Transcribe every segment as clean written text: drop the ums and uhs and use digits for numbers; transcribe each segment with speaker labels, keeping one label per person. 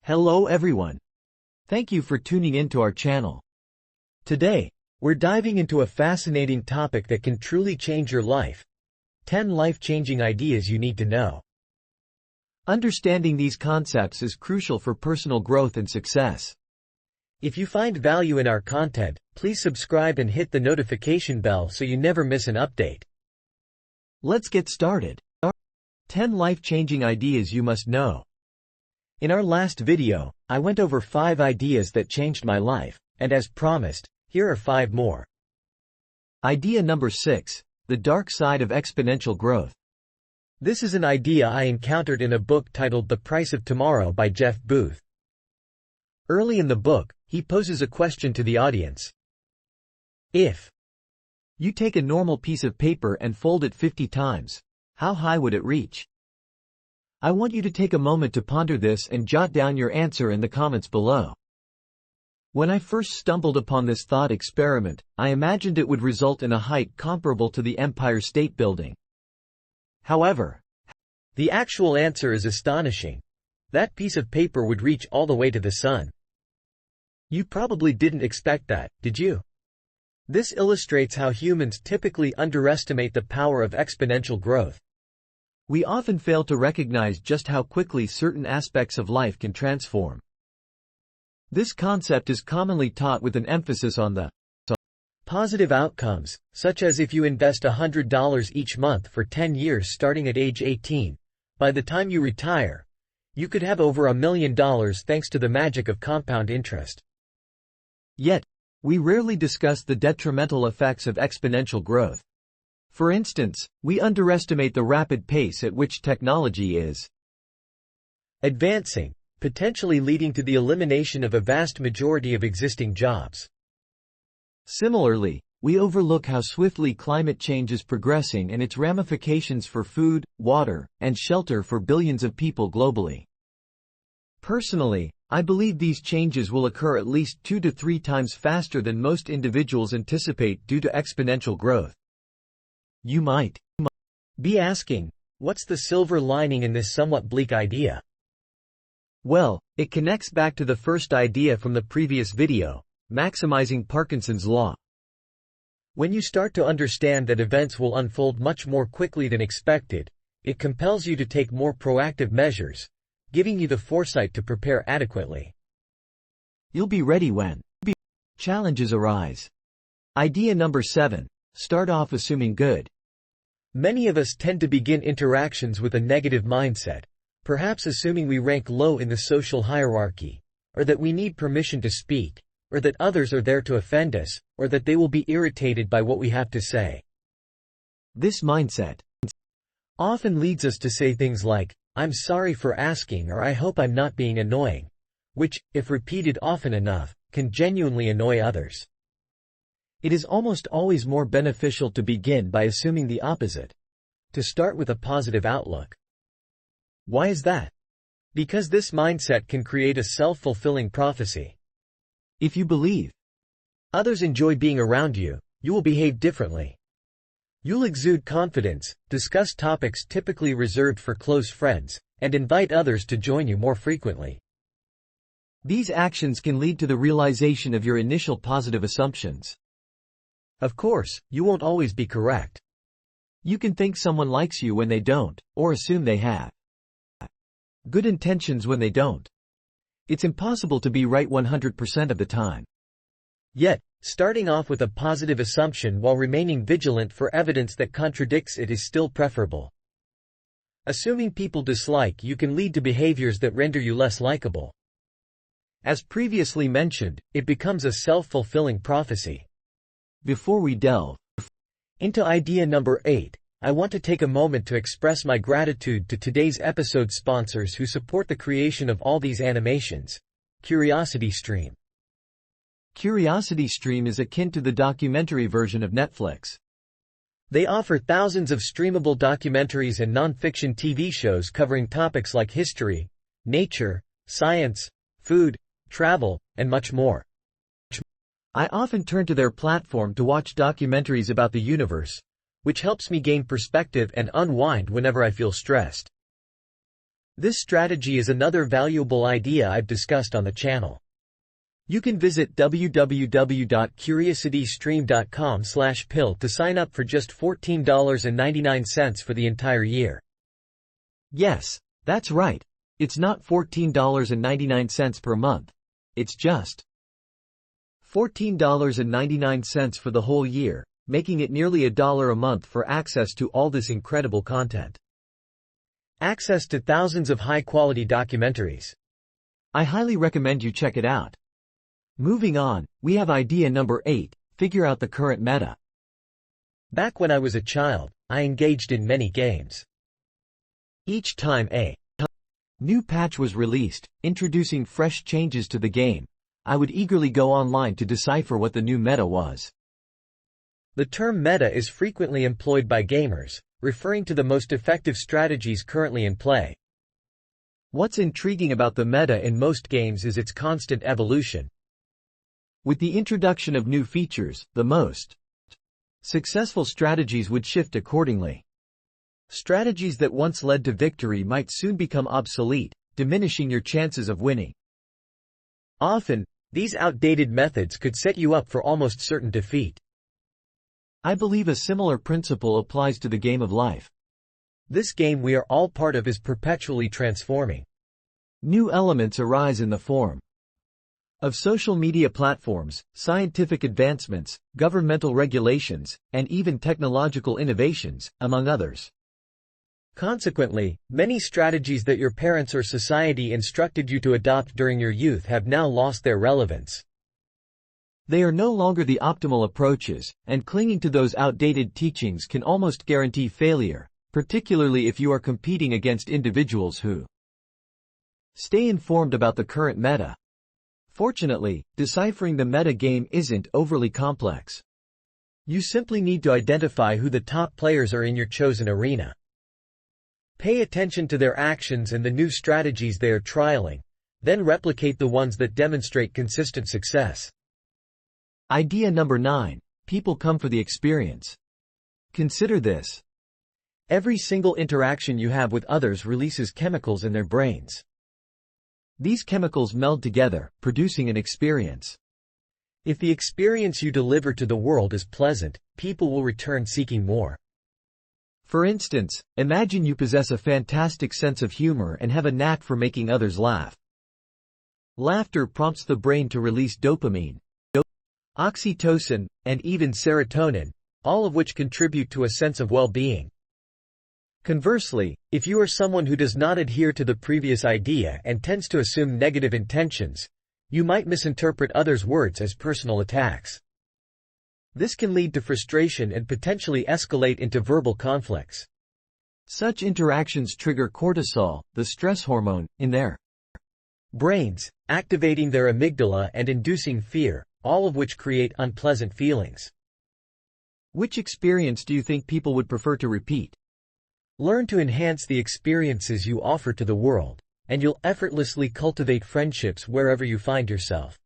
Speaker 1: Hello everyone. Thank you for tuning in to our channel. Today, we're diving into a fascinating topic that can truly change your life. 10 life-changing ideas you need to know. Understanding these concepts is crucial for personal growth and success. If you find value in our content, please subscribe and hit the notification bell so you never miss an update. Let's get started. 10 life-changing ideas you must know. In our last video, I went over 5 ideas that changed my life, and as promised, here are 5 more. Idea number 6, the dark side of exponential growth. This is an idea I encountered in a book titled The Price of Tomorrow by Jeff Booth. Early in the book, he poses a question to the audience. If you take a normal piece of paper and fold it 50 times, how high would it reach? I want you to take a moment to ponder this and jot down your answer in the comments below. When I first stumbled upon this thought experiment, I imagined it would result in a height comparable to the Empire State Building. However, the actual answer is astonishing. That piece of paper would reach all the way to the sun. You probably didn't expect that, did you? This illustrates how humans typically underestimate the power of exponential growth. We often fail to recognize just how quickly certain aspects of life can transform. This concept is commonly taught with an emphasis on the positive outcomes, such as if you invest $100 each month for 10 years starting at age 18, by the time you retire, you could have over $1 million thanks to the magic of compound interest. Yet, we rarely discuss the detrimental effects of exponential growth. For instance, we underestimate the rapid pace at which technology is advancing, potentially leading to the elimination of a vast majority of existing jobs. Similarly, we overlook how swiftly climate change is progressing and its ramifications for food, water, and shelter for billions of people globally. Personally, I believe these changes will occur at least 2 to 3 times faster than most individuals anticipate due to exponential growth. You might be asking, what's the silver lining in this somewhat bleak idea? Well, it connects back to the first idea from the previous video, maximizing Parkinson's law. When you start to understand that events will unfold much more quickly than expected, it compels you to take more proactive measures, giving you the foresight to prepare adequately. You'll be ready when challenges arise. Idea number 7. Start off assuming good. Many of us tend to begin interactions with a negative mindset, perhaps assuming we rank low in the social hierarchy, or that we need permission to speak, or that others are there to offend us, or that they will be irritated by what we have to say. This mindset often leads us to say things like, "I'm sorry for asking," or "I hope I'm not being annoying," which, if repeated often enough, can genuinely annoy others. It is almost always more beneficial to begin by assuming the opposite. To start with a positive outlook. Why is that? Because this mindset can create a self-fulfilling prophecy. If you believe others enjoy being around you, you will behave differently. You'll exude confidence, discuss topics typically reserved for close friends, and invite others to join you more frequently. These actions can lead to the realization of your initial positive assumptions. Of course, you won't always be correct. You can think someone likes you when they don't, or assume they have good intentions when they don't. It's impossible to be right 100% of the time. Yet, starting off with a positive assumption while remaining vigilant for evidence that contradicts it is still preferable. Assuming people dislike you can lead to behaviors that render you less likable. As previously mentioned, it becomes a self-fulfilling prophecy. Before we delve into idea number 8, I want to take a moment to express my gratitude to today's episode sponsors who support the creation of all these animations. CuriosityStream. CuriosityStream is akin to the documentary version of Netflix. They offer thousands of streamable documentaries and non-fiction TV shows covering topics like history, nature, science, food, travel, and much more. I often turn to their platform to watch documentaries about the universe, which helps me gain perspective and unwind whenever I feel stressed. This strategy is another valuable idea I've discussed on the channel. You can visit www.curiositystream.com/pill to sign up for just $14.99 for the entire year. Yes, that's right. It's not $14.99 per month. It's just $14.99 for the whole year, making it nearly $1 a month for access to all this incredible content. Access to thousands of high-quality documentaries. I highly recommend you check it out. Moving on, we have idea number 8, figure out the current meta. Back when I was a child, I engaged in many games. Each time a new patch was released, introducing fresh changes to the game, I would eagerly go online to decipher what the new meta was. The term meta is frequently employed by gamers, referring to the most effective strategies currently in play. What's intriguing about the meta in most games is its constant evolution. With the introduction of new features, the most successful strategies would shift accordingly. Strategies that once led to victory might soon become obsolete, diminishing your chances of winning. Often, these outdated methods could set you up for almost certain defeat. I believe a similar principle applies to the game of life. This game we are all part of is perpetually transforming. New elements arise in the form of social media platforms, scientific advancements, governmental regulations, and even technological innovations, among others. Consequently, many strategies that your parents or society instructed you to adopt during your youth have now lost their relevance. They are no longer the optimal approaches, and clinging to those outdated teachings can almost guarantee failure, particularly if you are competing against individuals who stay informed about the current meta. Fortunately, deciphering the meta game isn't overly complex. You simply need to identify who the top players are in your chosen arena. Pay attention to their actions and the new strategies they are trialing, then replicate the ones that demonstrate consistent success. Idea number 9. People come for the experience. Consider this. Every single interaction you have with others releases chemicals in their brains. These chemicals meld together, producing an experience. If the experience you deliver to the world is pleasant, people will return seeking more. For instance, imagine you possess a fantastic sense of humor and have a knack for making others laugh. Laughter prompts the brain to release dopamine, oxytocin, and even serotonin, all of which contribute to a sense of well-being. Conversely, if you are someone who does not adhere to the previous idea and tends to assume negative intentions, you might misinterpret others' words as personal attacks. This can lead to frustration and potentially escalate into verbal conflicts. Such interactions trigger cortisol, the stress hormone, in their brains, activating their amygdala and inducing fear, all of which create unpleasant feelings. Which experience do you think people would prefer to repeat? Learn to enhance the experiences you offer to the world, and you'll effortlessly cultivate friendships wherever you find yourself.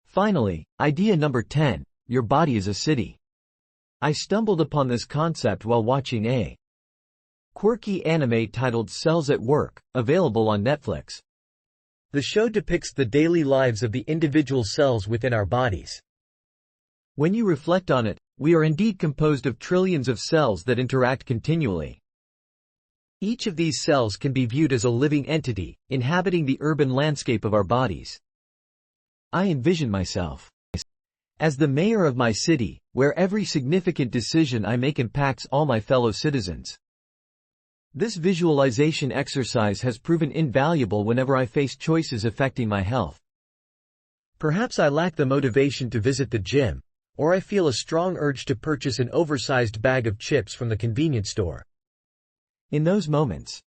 Speaker 1: Finally, idea number 10, your body is a city. I stumbled upon this concept while watching a quirky anime titled Cells at Work, available on Netflix. The show depicts the daily lives of the individual cells within our bodies. When you reflect on it, we are indeed composed of trillions of cells that interact continually. Each of these cells can be viewed as a living entity, inhabiting the urban landscape of our bodies. I envision myself as the mayor of my city, where every significant decision I make impacts all my fellow citizens. This visualization exercise has proven invaluable whenever I face choices affecting my health. Perhaps I lack the motivation to visit the gym, or I feel a strong urge to purchase an oversized bag of chips from the convenience store. In those moments,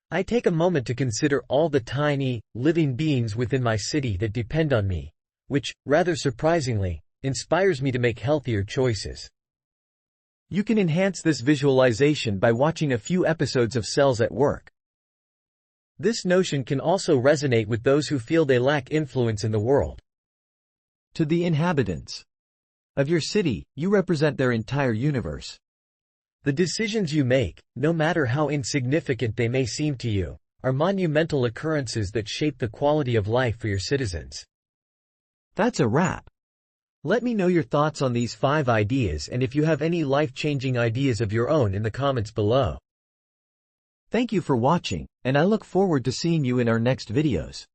Speaker 1: I take a moment to consider all the tiny, living beings within my city that depend on me, which, rather surprisingly, inspires me to make healthier choices. You can enhance this visualization by watching a few episodes of Cells at Work. This notion can also resonate with those who feel they lack influence in the world. To the inhabitants of your city, you represent their entire universe. The decisions you make, no matter how insignificant they may seem to you, are monumental occurrences that shape the quality of life for your citizens. That's a wrap. Let me know your thoughts on these 5 ideas and if you have any life-changing ideas of your own in the comments below. Thank you for watching, and I look forward to seeing you in our next videos.